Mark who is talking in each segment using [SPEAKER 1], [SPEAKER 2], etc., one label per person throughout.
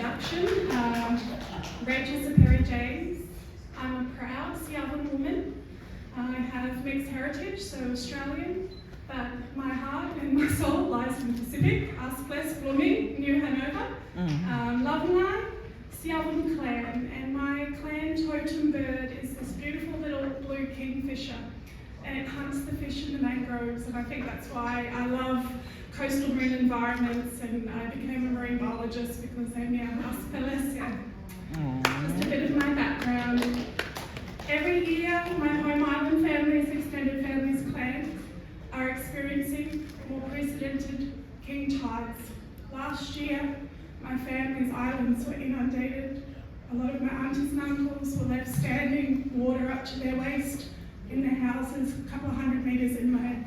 [SPEAKER 1] introduction. Rachel Saperi James. I'm a proud Seattle woman. I have mixed heritage, so Australian, but my heart and my soul lies in the Pacific. Askless, Blooming, New Hanover, Loveline, Seattle clan, and my clan totem bird is this beautiful little blue kingfisher, and it hunts the fish in the mangroves, and I think that's why I love coastal marine environments, and I became a marine biologist because they me Askless. Just a bit of my background. Every year, my home island families, extended families, clans are experiencing more precedented king tides. Last year, my family's islands were inundated. A lot of my aunties and uncles were left standing, water up to their waist in their houses, a couple of 100 metres inland.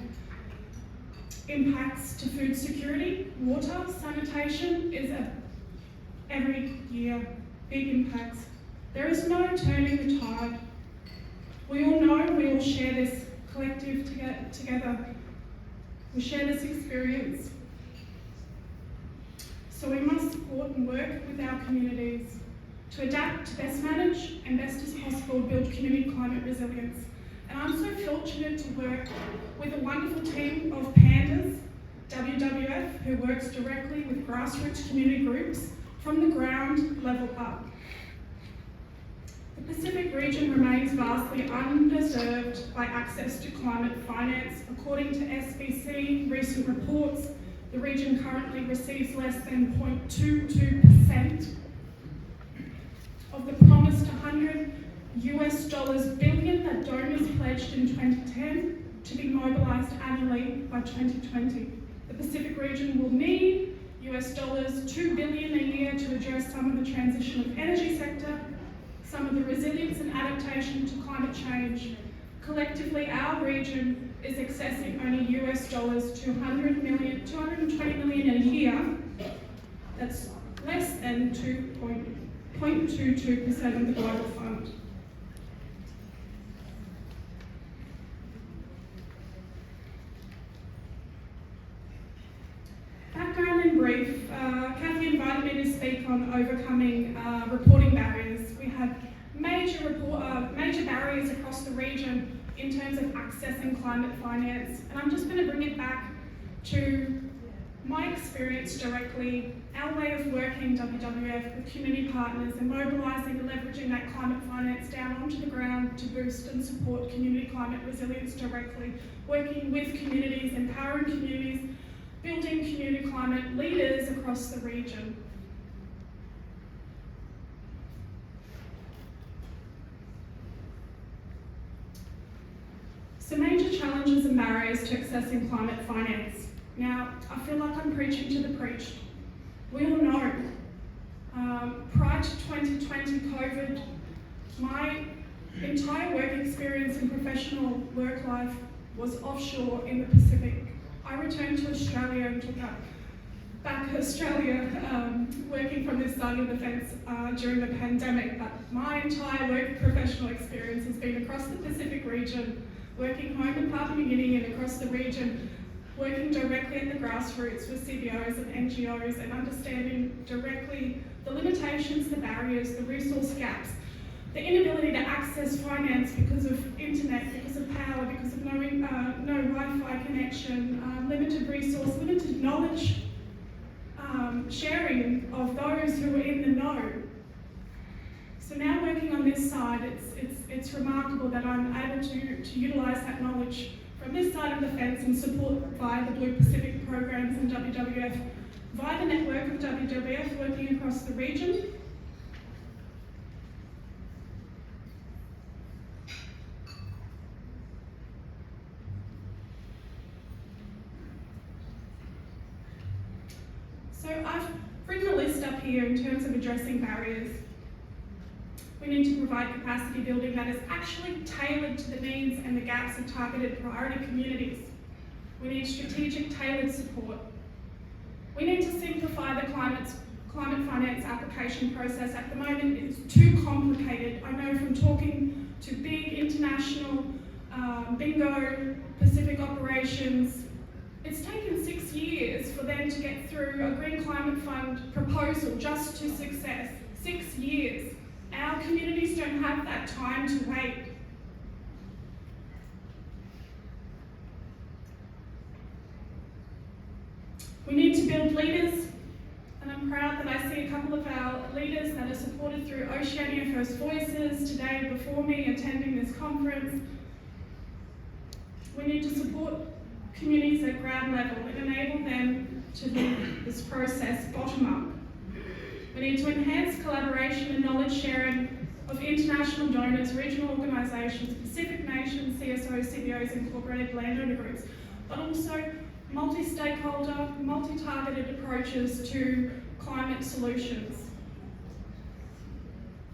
[SPEAKER 1] Impacts to food security, water, sanitation is every year, big impacts. There is no turning the tide. We all know, we all share this collective together. We share this experience. So we must support and work with our communities to adapt, to best manage, and best as possible build community climate resilience. And I'm so fortunate to work with a wonderful team of pandas, WWF, who works directly with grassroots community groups from the ground level up. The Pacific region remains vastly underserved by access to climate finance. According to SBC recent reports, the region currently receives less than 0.22% of the promised $100 billion that donors pledged in 2010 to be mobilised annually by 2020. The Pacific region will need $2 billion a year to address some of the transition of energy sector, some of the resilience and adaptation to climate change. Collectively, our region is accessing only $220 million a year. That's less than 0.22% of the global fund. Background in brief, Kathy invited me to speak on overcoming reporting barriers. We have major barriers across the region in terms of accessing climate finance, and I'm just going to bring it back to my experience directly, our way of working WWF with community partners and mobilising and leveraging that climate finance down onto the ground to boost and support community climate resilience directly, working with communities, empowering communities, building community climate leaders across the region. So major challenges and barriers to accessing climate finance. Now, I feel like I'm preaching to the preached. We all know, prior to 2020 COVID, my entire work experience and professional work life was offshore in the Pacific. I returned to Australia and took up back Australia, working from this side of the fence during the pandemic, but my entire work professional experience has been across the Pacific region, working home in Papua New Guinea and across the region, working directly at the grassroots with CBOs and NGOs and understanding directly the limitations, the barriers, the resource gaps, the inability to access finance because of internet, because of power, because of no Wi-Fi connection, limited resource, limited knowledge, sharing of those who are in the know. So now working on this side, it's remarkable that I'm able to utilise that knowledge from this side of the fence and support via the Blue Pacific programs and WWF, via the network of WWF working across the region. So I've written a list up here in terms of addressing barriers. We need to provide capacity building that is actually tailored to the needs and the gaps of targeted priority communities. We need strategic tailored support. We need to simplify the climate finance application process. At the moment, it's too complicated. I know from talking to big international bingo Pacific operations, It's taken 6 years for them to get through a Green Climate Fund proposal just to success. 6 years. Our communities don't have that time to wait. We need to build leaders, and I'm proud that I see a couple of our leaders that are supported through Oceania First Voices today before me attending this conference. We need to support communities at ground level and enable them to do this process bottom up. We need to enhance collaboration and knowledge sharing of international donors, regional organisations, Pacific nations, CSOs, CBOs, incorporated landowner groups, but also multi-stakeholder, multi-targeted approaches to climate solutions.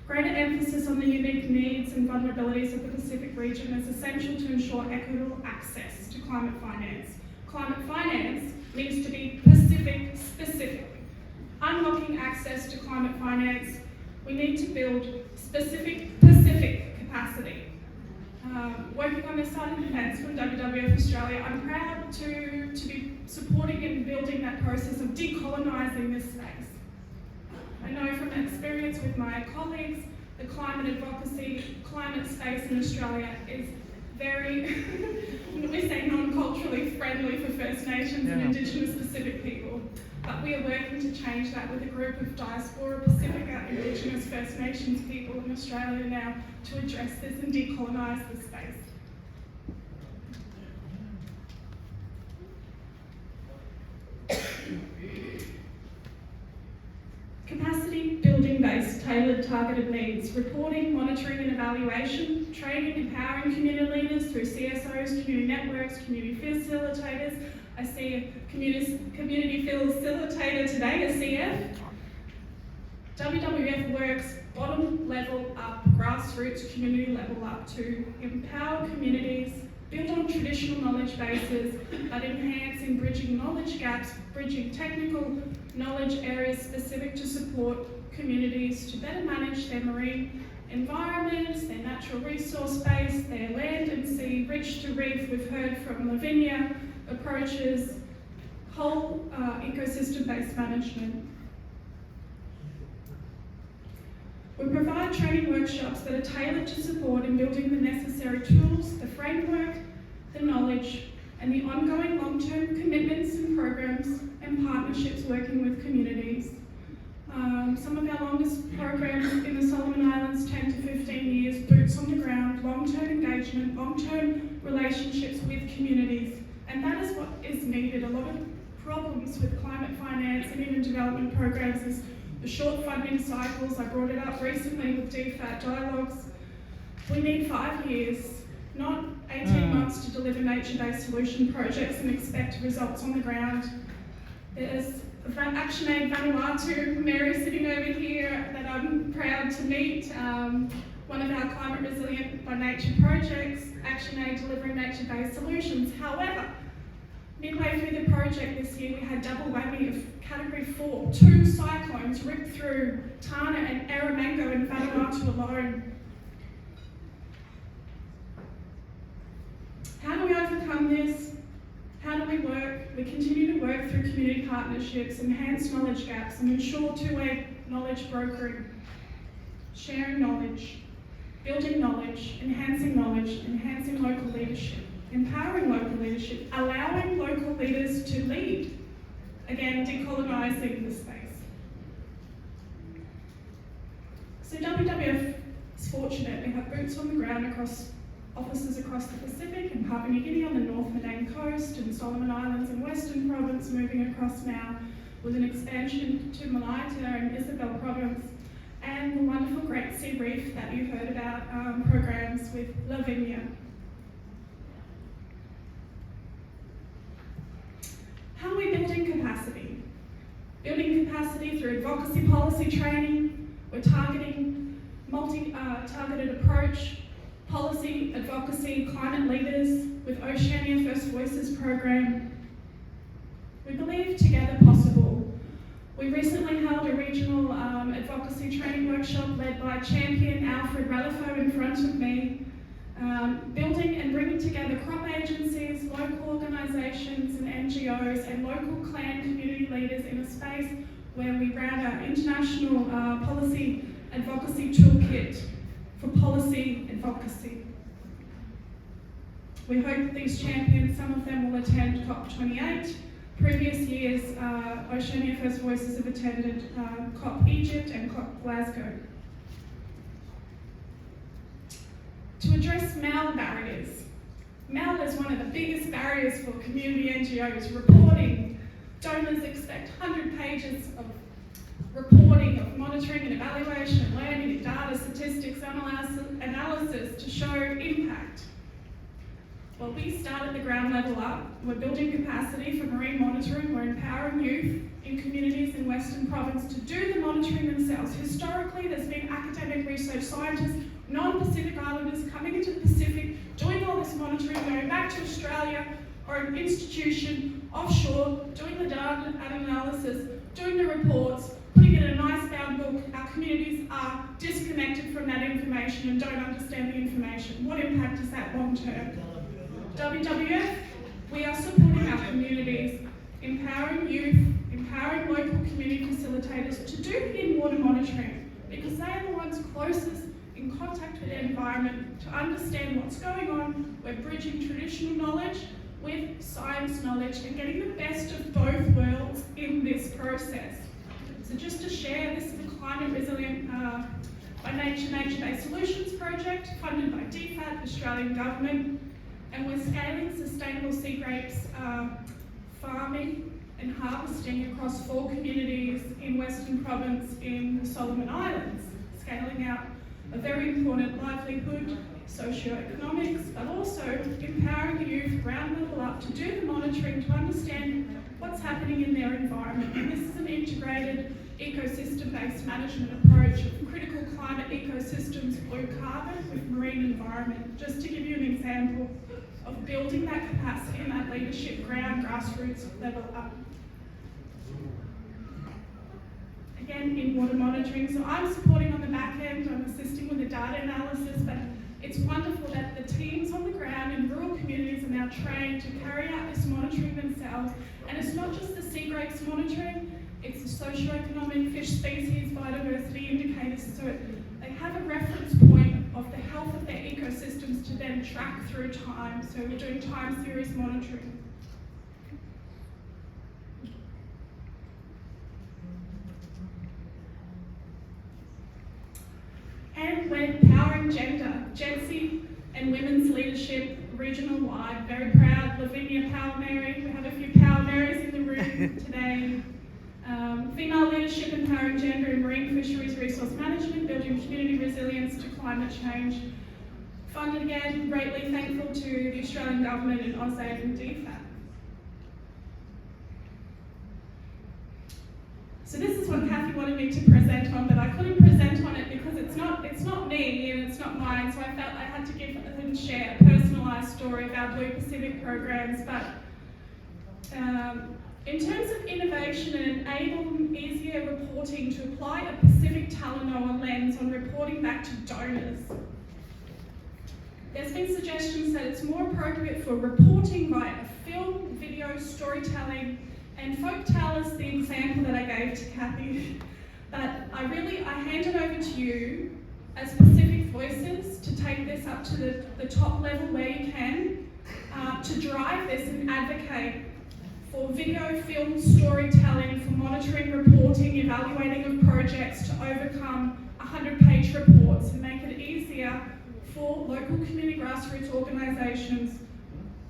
[SPEAKER 1] Greater emphasis on the unique needs and vulnerabilities of the Pacific region is essential to ensure equitable access to climate finance. Climate finance needs to be Pacific specific. Unlocking access to climate finance, we need to build specific Pacific capacity. Working on this side of the fence from WWF Australia, I'm proud to be supporting and building that process of decolonising this space. I know from experience with my colleagues, the climate advocacy, climate space in Australia is very, we say non-culturally friendly for First Nations and Indigenous Pacific people. But we are working to change that with a group of Diaspora Pacifica Indigenous First Nations people in Australia now to address this and decolonise this space. Capacity building based, tailored, targeted needs, reporting, monitoring and evaluation, training, empowering community leaders through CSOs, community networks, community facilitators. I see a community facilitator today, a CF. WWF works bottom level up, grassroots community level up to empower communities, build on traditional knowledge bases, but enhance in bridging knowledge gaps, bridging technical knowledge areas specific to support communities to better manage their marine environments, their natural resource base, their land and sea, rich to reef. We've heard from Lavinia, approaches whole ecosystem-based management. We provide training workshops that are tailored to support in building the necessary tools, the framework, the knowledge, and the ongoing long-term commitments and programs and partnerships working with communities. Some of our longest programs in the Solomon Islands, 10 to 15 years, boots on the ground, long-term engagement, long-term relationships with communities. And that is what is needed. A lot of problems with climate finance and even development programs is the short funding cycles. I brought it up recently with DFAT dialogues. We need 5 years, not 18 months to deliver nature-based solution projects and expect results on the ground. There's ActionAid Vanuatu, Mary sitting over here, that I'm proud to meet. One of our climate resilient by nature projects, ActionAid delivering nature-based solutions. However, midway through the project this year, we had double whammy of Category 4. 2 cyclones ripped through Tana and Erromango in Vanuatu alone. How do we overcome this? How do we work? We continue to work through community partnerships, enhance knowledge gaps, and ensure two-way knowledge brokering, sharing knowledge, building knowledge, enhancing local leadership, empowering local leadership, allowing local leaders to lead. Again, decolonising the space. So WWF is fortunate. We have boots on the ground across offices across the Pacific and Papua New Guinea on the North Menang coast and Solomon Islands and Western Province, moving across now with an expansion to Malaita and Isabel Province, and the wonderful Great Sea Reef that you heard about, programs with Lavinia. How are we building capacity? Building capacity through advocacy policy training. We're targeting multi-targeted approach, policy, advocacy, climate leaders with Oceania First Voices program. We believe together possible. We recently held a regional advocacy training workshop led by Champion Alfred Ralifo in front of me, building and bringing together crop agencies, local organisations and NGOs and local clan community leaders in a space where we ran our international policy advocacy toolkit for policy advocacy. We hope these champions, some of them will attend COP28. Previous years, Oceania First Voices have attended COP Egypt and COP Glasgow. To address mal barriers. Mal is one of the biggest barriers for community NGOs. Reporting. Donors expect 100 pages of reporting, of monitoring and evaluation, and learning and data, statistics, analysis to show impact. Well, we start at the ground level up. We're building capacity for marine monitoring. We're empowering youth in communities in Western Province to do the monitoring themselves. Historically, there's been academic research scientists, non-Pacific Islanders coming into the Pacific, doing all this monitoring, going back to Australia or an institution offshore, doing the data analysis, doing the reports, putting it in a nice bound book. Our communities are disconnected from that information and don't understand the information. What impact is that long term? WWF, we are supporting our communities, empowering youth, empowering local community facilitators to do in-water monitoring because they are the ones closest in contact with the environment to understand what's going on. We're bridging traditional knowledge with science knowledge and getting the best of both worlds in this process. So just to share, this is a climate resilient by nature-based solutions project funded by DFAT, the Australian government, and we're scaling sustainable sea grapes farming and harvesting across 4 communities in Western Province in the Solomon Islands, scaling out a very important livelihood, socio-economics, but also empowering the youth ground level up to do the monitoring to understand what's happening in their environment. And this is an integrated ecosystem-based management approach of critical climate ecosystems, blue carbon with marine environment. Just to give you an example of building that capacity and that leadership ground, grassroots level up. Again, in water monitoring, so I'm supporting on the back end, I'm assisting with the data analysis, but it's wonderful that the teams on the ground in rural communities are now trained to carry out this monitoring themselves. And it's not just the sea grapes monitoring, it's the socio-economic fish species, biodiversity indicators, so they have a reference point of the health of their ecosystems to then track through time. So we're doing time series monitoring. And we're empowering gender, GENSI and women's leadership regional-wide. Very proud, Lavinia Power Mary. We have a few Power Marys in the room today. Female leadership, empowering gender in marine fisheries resource management, building community resilience to climate change. Funded again, greatly thankful to the Australian Government and AusAid and DFAT. So this is what Kathy wanted me to present on, but I couldn't present on it because it's not me and it's not mine, so I felt I had to give and share a personalised story of our Blue Pacific programs. But in terms of innovation and enabling easier reporting to apply a Pacific Talanoa lens on reporting back to donors, there's been suggestions that it's more appropriate for reporting via film, video, storytelling, and folk tell us the example that I gave to Kathy. But I hand it over to you as Pacific Voices to take this up to the top level where you can, to drive this and advocate for video, film, storytelling, for monitoring, reporting, evaluating of projects to overcome 100-page reports and make it easier for local community grassroots organisations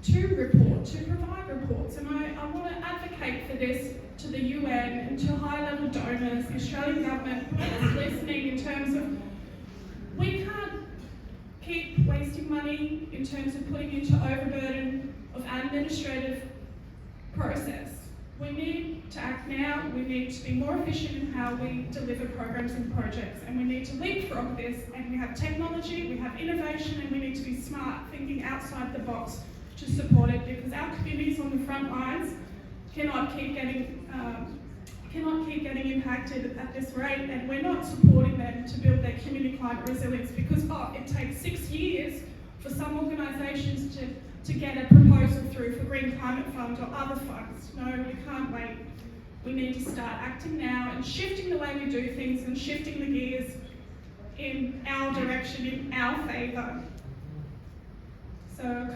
[SPEAKER 1] to report, to provide reports. And I want to advocate for this to the UN and to high-level donors, the Australian government, whoever's listening, in terms of we can't keep wasting money in terms of putting into overburden of administrative process. We need to act now, we need to be more efficient in how we deliver programs and projects, and we need to leapfrog this, and we have technology, we have innovation, and we need to be smart, thinking outside the box to support it, because our communities on the front lines cannot keep getting impacted at this rate, and we're not supporting them to build their community climate resilience because it takes 6 years for some organisations to get a proposal through for Green Climate Fund or other funds. No, we can't wait. We need to start acting now and shifting the way we do things and shifting the gears in our direction, in our favour. So,